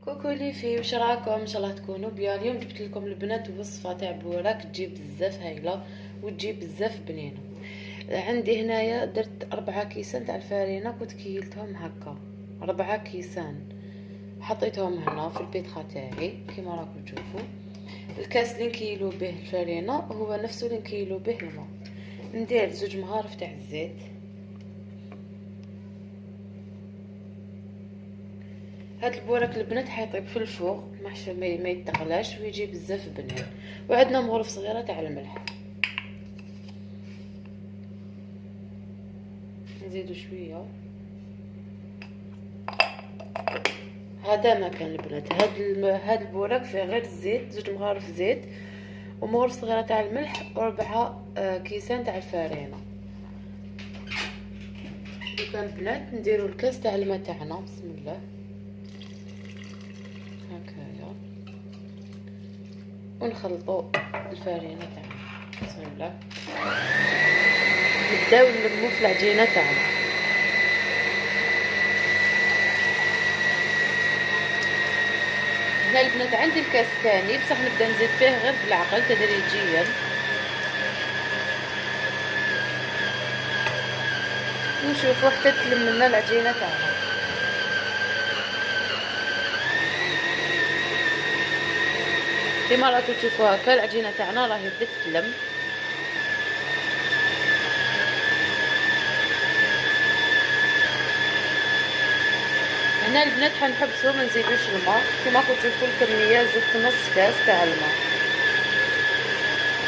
كوكو ليفي، واش راكم؟ ان شاء الله تكونوا بيان. اليوم جبت لكم البنات وصفه تاع بوراك تجيب بزاف هايله وتجيب بزاف بنينه. عندي هنايا درت 4 كيسان تاع الفارينه، كنت كيلتهم هكا 4 كيسان، حطيتهم هنا في البيتخا تاعي كيما راكم تشوفوا. الكاس اللي نكيلو به الفارينه هو نفسه اللي نكيلو به الماء. ندير 2 مغارف تاع الزيت. هاد البوراك البنات حيطيب في الفوق ما يتقلاش ويجي بزاف بنين. وعندنا مغرف صغيره تاع الملح، نزيدو شويه. هذا ما كان البنات، هاد البوراك فيه غير الزيت، 2 مغارف زيت ومغرف صغيره تاع الملح و4 كيسان تاع الفارينه. دوكا البنات نديرو الكاس تاع الماء تاعنا، بسم الله هكايا، ونخلطوا الفارينه تاعنا بسم الله. نبداو نلمو في العجينه تاعنا. هنا البنات عندي الكاس تاني بصح نبدا نزيد فيه غير بالعقل تدريجيا. نشوفوا حتى تلم لنا العجينه تاعنا. كيما راكم تشوفوا هكا العجينه تاعنا راهي بدات تلم. هنا البنات حنحبسو ما نزيدوش الماء. كيما راكم تشوفوا الكميه زدت نص كاس تاع الماء،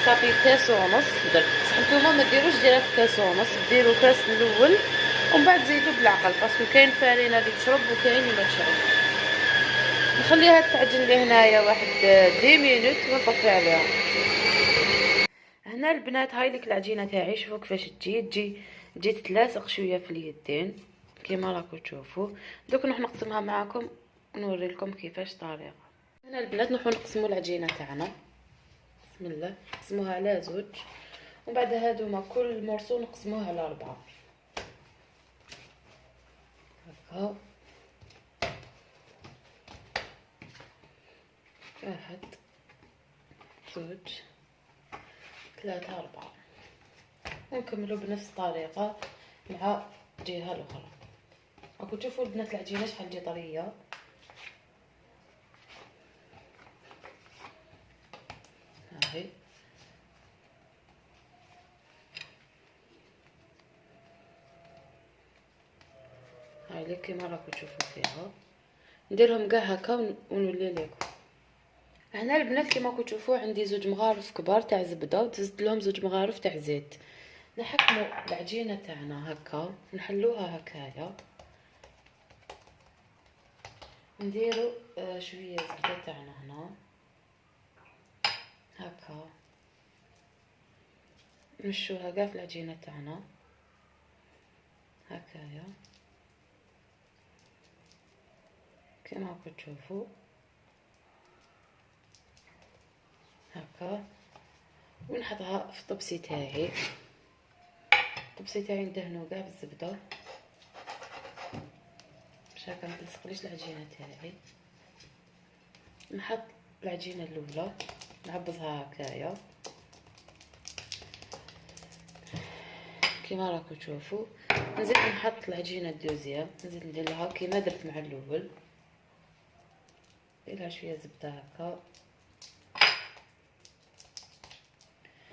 صافي كاس ونص درت. بصح نتوما ما ديروش ديرها في كاس ونص، ديروا كاس الاول ومن بعد زيدوا بالعقل، باسكو كاين فارينه اللي تشرب وكاين اللي ما تشرب. نخليها تعجن لي هنايا واحد 10 مينوت ونطفي عليها. هنا البنات هاي لك العجينه تاعي، شوفوا كيفاش تجي تتلاصق شويه في اليدين كيما راكم تشوفوا. دوك نروح نقسمها معكم ونوري لكم كيفاش طريقه. هنا البنات نروحوا نقسموا العجينه تاعنا بسم الله، نقسموها على 2 ومن بعد هادوما كل مرسو نقسموه على 4 هكا. 1 2 3 4 ونكملوا بنفس الطريقه مع الجهه الاخرى. راكم تشوفوا البنات العجينه شحال تجي طريه. هاهي هاي لك كيما راكم تشوفوا فيها. نديرهم كاع هكا ونولي لكم. هنا البنات كيما راكم تشوفوا عندي 2 مغارف كبار تاع زبده وتزدت لهم 2 مغارف تاع زيت. نحكموا العجينه تاعنا هكا نحلوها هكايا، نديروا شويه زبده تاعنا هنا هكا، نمشوها كاع في العجينه تاعنا هكايا كيما راكم تشوفوا هكا. ونحطها في الطبسي تاعي. الطبسي تاعي ندهنو كاع بالزبده باش هكا ما تلصقليش العجينه تاعي. نحط العجينه الاولى نعبزها هكايا كيما راكم تشوفوا. نزيد نحط العجينه الدوزيام، نزيد ندير لها كيما درت مع الاول، ندير لها شويه زبده هكا.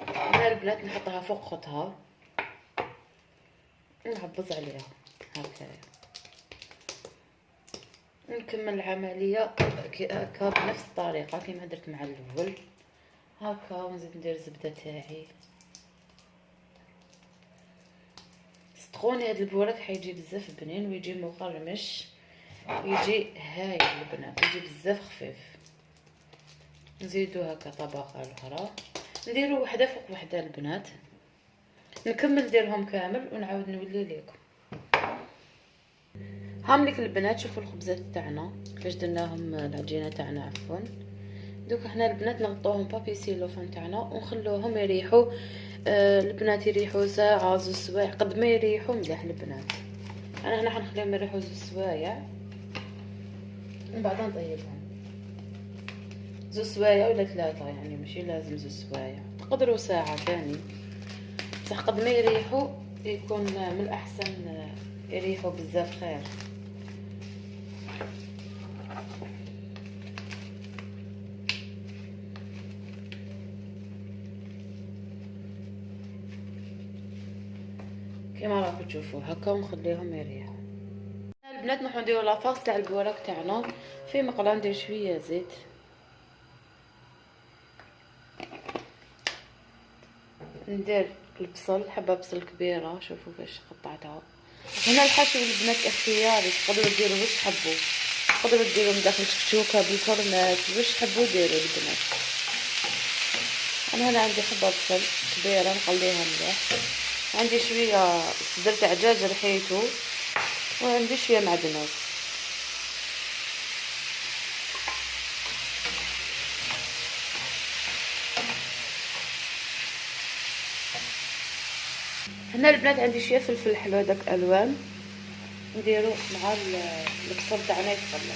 هنا البنات نحطها فوق خوتها ونعبز عليها هكايا. نكمل العمليه هكا بنفس الطريقه كيما درت مع الاول هكا. ونزيد ندير الزبده تاعي. صدقوني هذا البوراك حيجي بزاف بنين ويجي مقرمش ويجي هايل البنات، يجي بزاف خفيف. نزيدو هكا طبقه اخرى، نديرو وحده فوق وحده البنات. نكمل نديرهم كامل ونعاود نولي لكم. هامليك البنات شوفوا الخبزات تاعنا كيفاش درناهم، العجينه تاعنا عفوا. دوك حنا البنات نغطوهم بابي سيلوفان تاعنا ونخلوهم يريحوا. البنات يريحوا ساعه 2 سوايع قد ما يريحوا مليح البنات. انا هنا حنخليهم يريحوا 2 سوايع من بعدها نطيبهم زوز سوايع ولا 3، يعني ماشي لازم زوز سوايع، تقدروا ساعة ثاني، بصح قد ما يريحوا يكون من الأحسن يريحوا بزاف خير. كما راكم تشوفوا هكا ونخليهم يريحوا. البنات نروحو نديرو لافاص تاع البوراك تاعنا. في مقله ندير شويه زيت، ندير البصل، حبه بصل كبيره شوفوا كيفاش قطعتها. هنا الحشو البنات اختياري، تقدروا ديروا واش تحبوا، تقدروا ديروا من داخل شكشوكه بالفرنات واش تحبوا ديروا البنات. انا هنا عندي حبه بصل كبيره نقليها مليح، عندي شويه صدر تاع دجاج رحيتو، وعندي شويه معدنوس. هنا البنات عندي شويه فلفل حلو داك الوان نديرو مع البصل تاعنا يتقلى.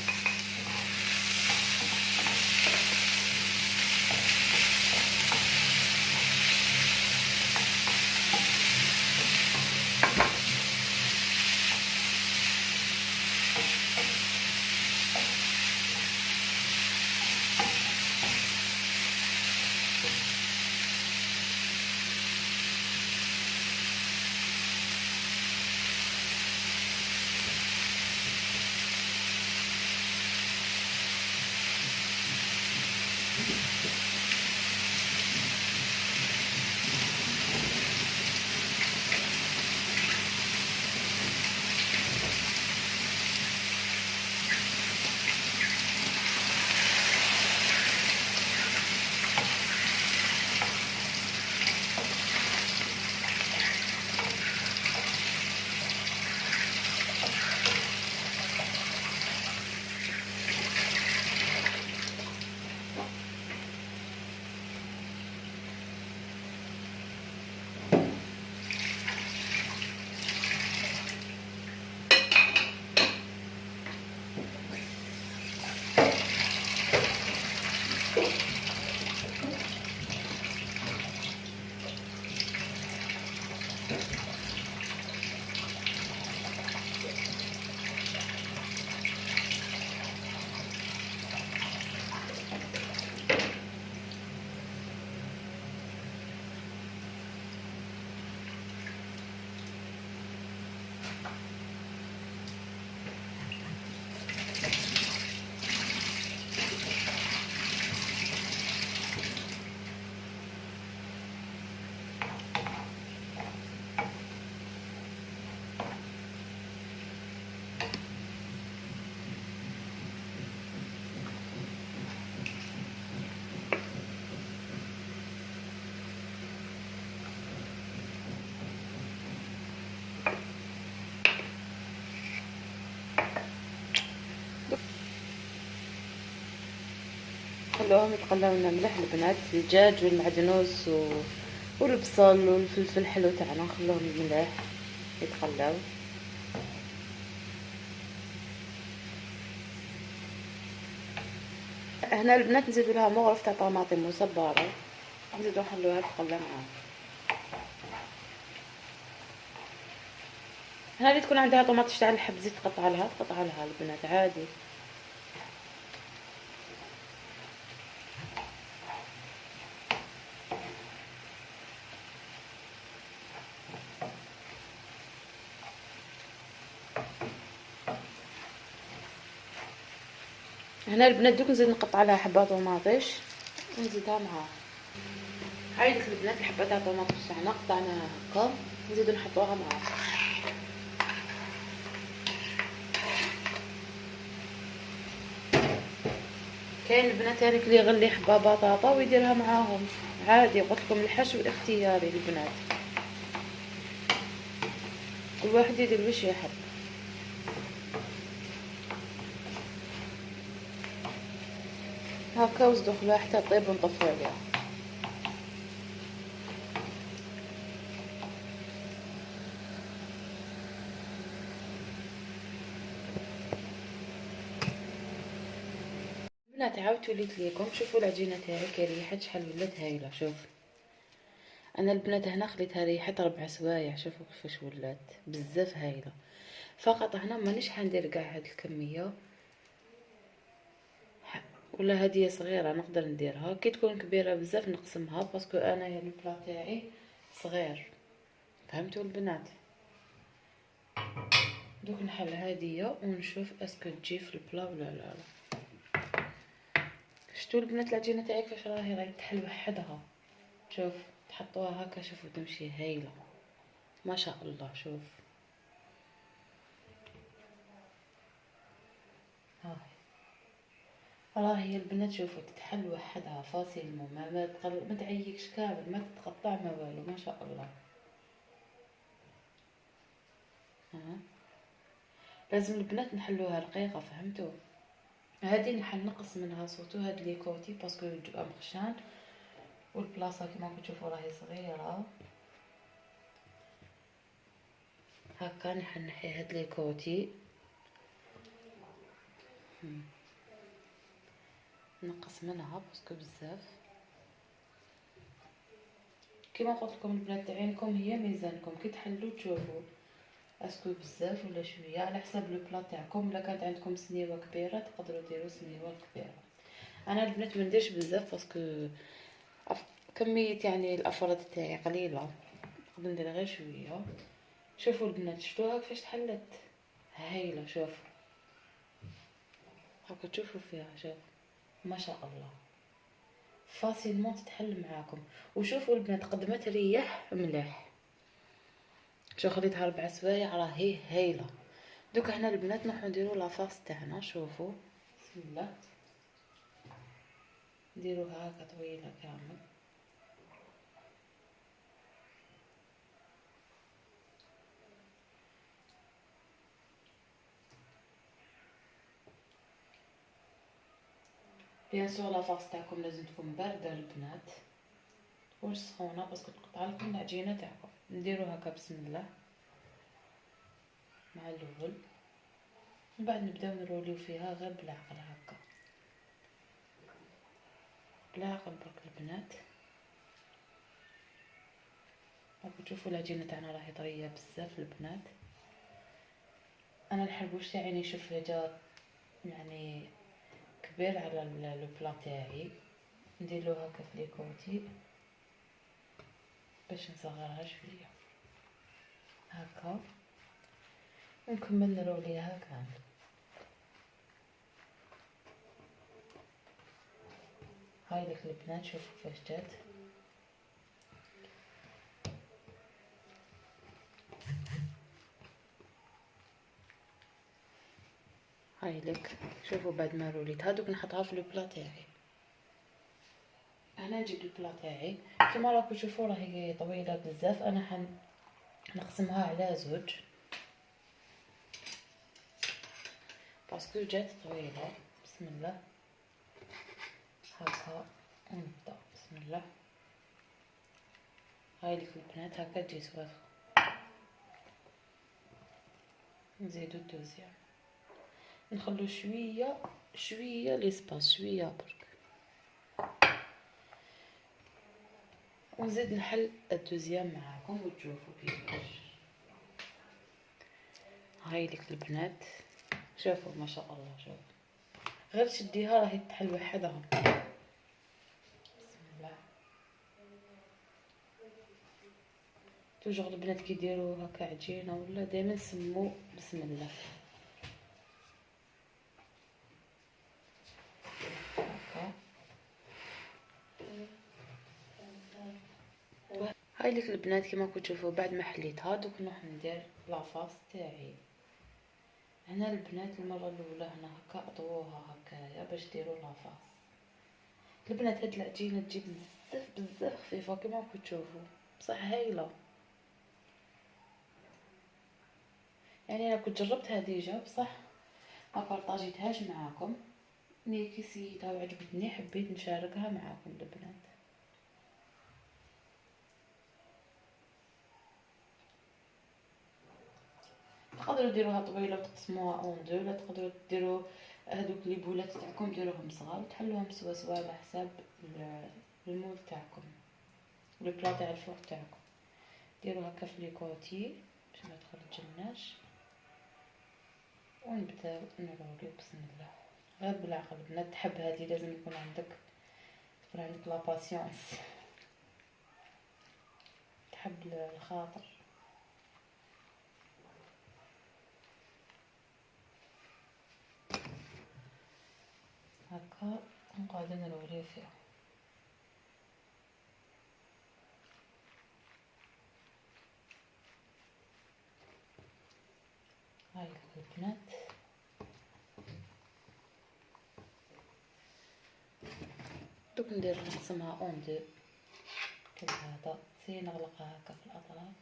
خلوهم يتقلاو لنا مليح البنات، الدجاج والمعدنوس والبصل والفلفل الحلو تاعنا نخلوهم مليح يتقلاو. هنا البنات نزيدو لها مغرف تاع طماطم مصبره، نزيدو نخلوها تقلى معاها. هنا اللي تكون عندها طماطيش تاع الحب زيد تقطع لها البنات عادي. هنا البنات دوك نزيد نقطع لها حبه طماطيش ونزيدها معاها. هاي ديك البنات الحبه تاع الطماطيش تاعنا قطعناها هكا نزيدو نحطوها معاها. كاين البنات هذيك اللي يغلي حبه بطاطا ويديرها معاهم عادي، قلت لكم الحشو اختياري البنات، كل واحد يدير واش يحب. هكا وصدخلوها حتى طيب ونطفو عليها. البنات عاودت وليت ليكم. شوفوا العجينه تاعي كي ريحت شحال ولات هايله. شوف انا البنات هنا خليتها ريحت 4 سوايع. شوفوا كيفاش ولات بزاف هايله. فقط هنا مانيش حندير كاع هاد الكميه، ولا هديه صغيره نقدر نديرها. كي تكون كبيره بزاف نقسمها، باسكو انايا البلا تاعي صغير. فهمتوا البنات؟ دوك نحل هديه ونشوف اسكو تجي في البلا ولا لا. شفتوا البنات العجينه تاعي كيفاش راهي تحل وحدها. شوف تحطوها هكا، شوفوا تمشي هايله ما شاء الله. شوف هاي راهي البنات، شوفوا تتحل وحدها فاسيلمون، ما تعيكش كامل، ما تتقطع ما والو، ما شاء الله. ها لازم البنات نحلوها رقيقه. فهمتوا؟ هذه نحل نقص منها صوتو هاد لي كوتي باسكو يجوا مخشان، والبلاصه كيما كتشوفوا راهي صغيره. هكا نحي هاد لي كوتي، نقص منها باسكو بزاف. كيما قلت لكم البنات عينكم هي ميزانكم، كي تحلوا تشوفوا اسكو بزاف ولا شويه على حسب لو بلا تاعكم. الا كانت عندكم سنيوه كبيره تقدروا ديروا سنيوه كبيره. انا البنات ما نديرش بزاف باسكو كميه يعني الافراد تاعي قليله، نقدر ندير غير شويه. شوفوا البنات شفتوها كيفاش تحلت هايله. شوف هاكا تشوفوا فيها. شوف ما شاء الله فاسيلمون تتحل معاكم. وشوفوا البنات قد ما تريح مليح. شو خليتها 4 سوايع راهي هايله. دوكا هنا البنات نروحو نديرو لافاس تاعنا. شوفوا بسم الله، نديروها هكا طويله كامل. بيان سور لافاس تاعكم لازم تكون بارده البنات، واش سخونه باسكو تقطع لكم العجينه تاعكم. نديرو هكا بسم الله مع الاول، من بعد نبداو نروليو فيها غير بالعقل هكا، بالعقل برك البنات. راكم تشوفوا العجينه تاعنا راهي طريه بزاف البنات. انا الحلبوش تاعي نشوف جا يعني كبير على لو بلا تاعي، نديرلو هكا في لي كوتي باش نصغرها شويه هكا، ونكمل نروليها كامل. هاي لك البنات شوفوا كيفاش جات. هاي لك شوفوا بعد ما روليتها دوك نحطها في البلا تاعي. هنا نجيب البلا تاعي كيما راكم تشوفوا راهي طويله بزاف. انا نقسمها على زوج باسكو جات طويله. بسم الله هكا ونبدا بسم الله. هاي لك البنات هكا تجي سوافه. نزيدو الدوزيام، نخلو شويه شويه ليسباس شويه برك، ونزيد نحل الدوزيام معاكم وتشوفوا كيفاش. هاي لك البنات شوفوا ما شاء الله. شوف غير شديها راهي تحل وحدها. بسم الله. توجور البنات كيديروا هكا عجينه ولا دائما سمو بسم الله هكا. هاي لك البنات كيما راكم تشوفوا بعد ما حليتها دوك نروح ندير لافاس تاعي. هنا البنات المره الاولى هنا هكا اطووها هكايا باش ديروا لافاس. البنات هاد العجينه تجي بزاف بزاف خفيفه كيما راكم تشوفوا، بصح هايله. يعني انا كنت جربتها ديجا بصح ما بارطاجيتهاش معاكم. ملي كي سيتها وعجبتني حبيت نشاركها معاكم البنات. تقدروا ديروها طويله وتقسموها اون دو، لا تقدروا ديروا هادوك لي بولات تاعكم ديروهم صغار وتحلوهم سوا سوا على حساب المول تاعكم والبلا تاع الفوق تاعكم. ديروا هكا في لي كوتي باش ما تخرجلناش، ونبداو نروريو بسم الله. غير بالعقل بنات، تحب هذه لازم يكون عندك لا باسيونس، تحب الخاطر. هكا نقعدو نروريو فيها. هاي البنات دوك ندير نقسمها اون دو كالعادة، سي نغلقها هكا في الاطراف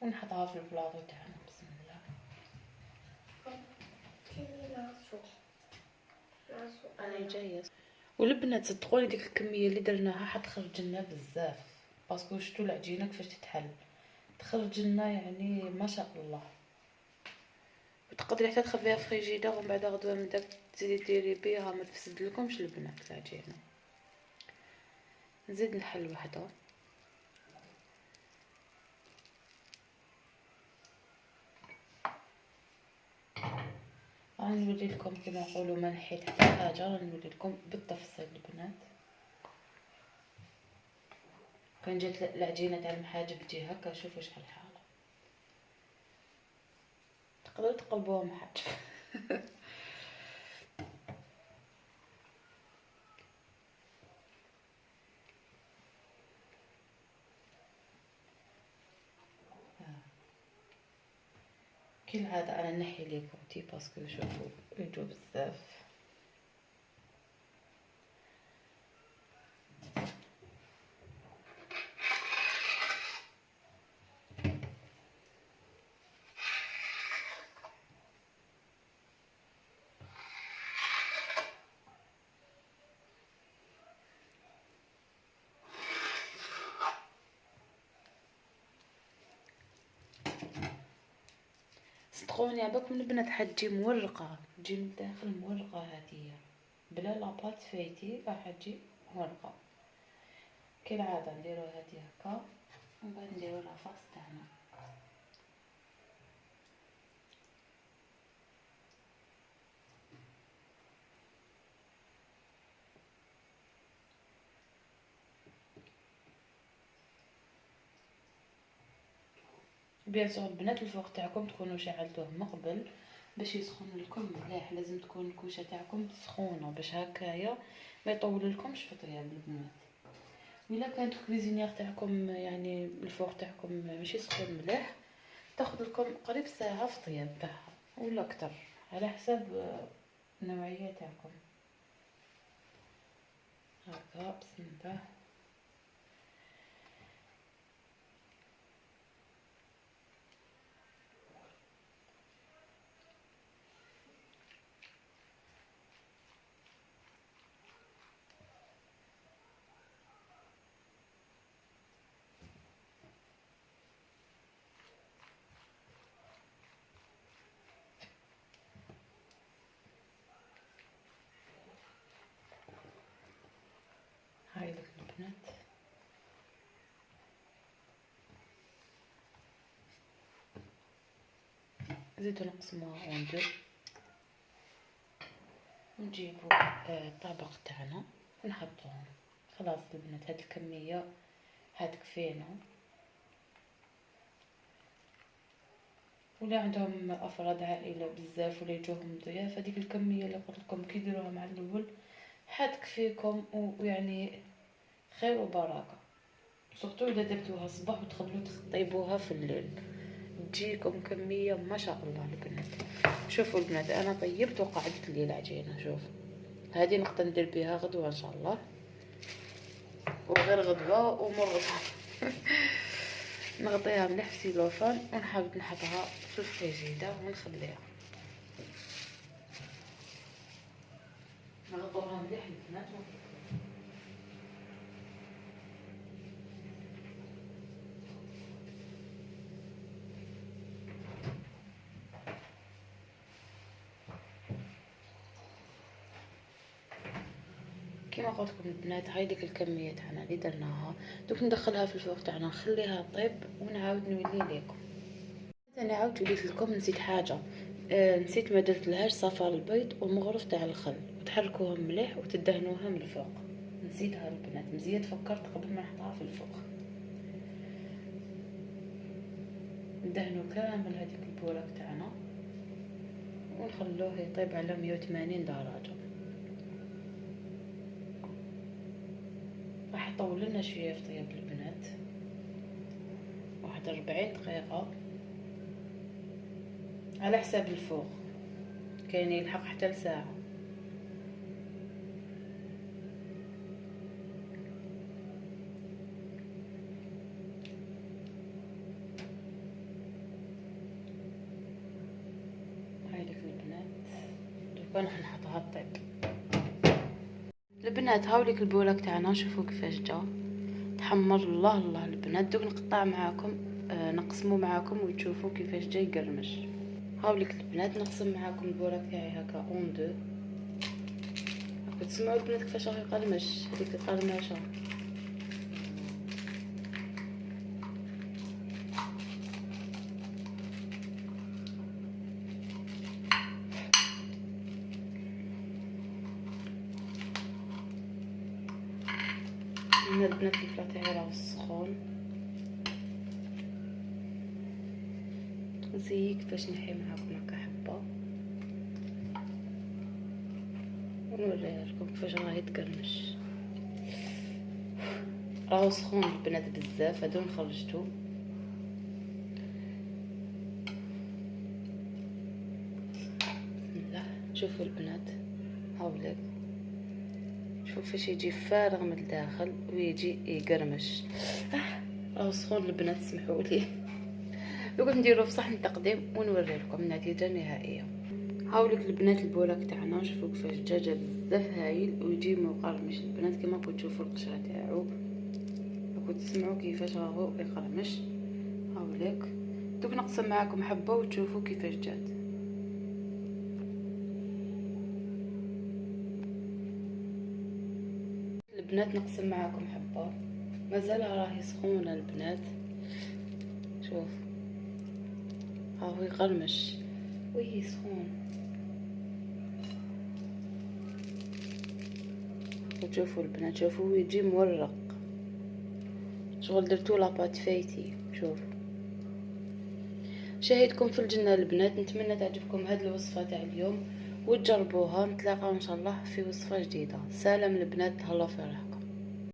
ونحطها في البلاطو تاعنا بسم الله. انا جايه. والبنات صدقوني ديك الكميه اللي درناها حتخرج لنا بزاف، باسكو شتو العجينه كيفاش تتحل، تخرج لنا يعني ما شاء الله. وتقدري حتى تخبيها في فريجيدار ومن بعد غدوه من داك تزيدي ديري بيها، ما تفسدلكمش البنات العجينه. نزيد نحل وحده. غنولي لكم كما نقولوا ما نحيت حتى حاجه، غنولي لكم بالتفصيل البنات. كان جات العجينه تاع المحاجب تجي هكا، شوفوا شحال حاله، تقدروا تقلبوها محاجب. كالعاده انا نحي لي كوتي باسكو شوفوا يجوا بزاف. صدقوني عباكم البنات حتجي مورقه، تجي من الداخل مورقه هاديه بلا لاباط فايتي، راح تجي مورقه. كالعاده نديرو هادي هكا ومن بعد نديرو لافاس تاعنا. بيان سور البنات الفوق تاعكم تكونوا شعلتوه من قبل باش يسخن لكم مليح، لازم تكون الكوشه تاعكم سخونه باش هكايا ما يطول لكمش في طياب البنات. ولا كانت الكويزينيير تاعكم يعني الفوق تاعكم ماشي سخون مليح، تاخذ لكم قريب ساعه في طياب تاعها ولا اكثر على حسب النوعيه تاعكم. هكا بسم الله. هاي لك البنات زيدو نقسموها اون دو، نجيبو الطبق تاعنا ونحطوهم. خلاص البنات هاد الكميه هاد كفينا. ولا عندهم افراد عائله بزاف ولا يجوهم ضياف، هذيك الكميه اللي قلت لكم كي ديروها مع الاول حتكفيكم، ويعني خير وبركه. سورتو اذا درتوها الصباح وتخلو طيبوها في الليل تجيكم كميه ما شاء الله البنات. شوفوا البنات انا طيبت وقعدت لي العجينه، شوف هذه نقدر ندير بها غدوه ان شاء الله، وغير غدوه ومرضها. نغطيها مليح في سيلوفان ونحاول نحطها في الفريجيدار ونخليها. نغطوها مليح البنات كيما قلت لكم البنات، هاي ديك الكميه تاعنا اللي درناها. دوك ندخلها في الفوق تاعنا، نخليها طيب ونعاود نولي لكم. انا عاودت وليت لكم نسيت حاجه. نسيت ما درت لهاش صفار البيض والمغرف تاع الخل، وتحركوهم مليح وتدهنوها من الفوق. نسيتها البنات، مزيان فكرت قبل ما نحطها في الفوق. ندهنو كامل هذيك البوراك تاعنا ونخلوه يطيب على 180 درجه. راح يطول لنا شويه في طياب البنات، واحد 40 دقيقه على حساب الفوق، كاين يلحق حتى لساعه. هايديك البنات دوكا راح نحطها طيب. البنات هاوليك البولاك تاعنا، شوفوا كيفاش جا تحمر. الله الله البنات، دوك نقطع معاكم نقسمو معاكم وتشوفوا كيفاش جاي يقرمش. هاوليك البنات نقسم معاكم البولاك تاعي هكا اون دو. راكم تسمعوا البنات كيفاش راه يقرمش، هذيك القرمشه. هنا البنات الفلا تاعي راه سخون، نسيي كيفاش نحي معاكم هكا حبه ونوريها لكم كيفاش راه يتقرمش. راهو سخون البنات بزاف. هادو خرجتو. بسم الله. شوفوا البنات هاوليك، شوفوا كيفاش يجي فارغ من الداخل ويجي يقرمش. راهو سخون البنات، سمحوا لي. دوك نديرو في صحن تقديم ونوري لكم النتيجه النهائيه. هاوليك البنات البولاك تاعنا، شوفوا كيفاش جا بزاف هايل ويجي مقرمش البنات كما راكم تشوفوا القشره تاعو، راكم تسمعوا كيفاش راهو يقرمش. هاوليك دوك نقسم معاكم حبه وتشوفوا كيفاش جات. البنات نقسم معاكم حبه، مازال راهي سخونه البنات. شوف راهو يقرمش وي سخون. وتشوفوا البنات، شوفوا يجي مورق، شغل درتو لاباط فايتي. شوف شاهدكم في الجنه البنات. نتمنى تعجبكم هذه الوصفه تاع اليوم وتجربوها. نتلاقاو ان شاء الله في وصفه جديده. سلام البنات، تهلاو في روحكم.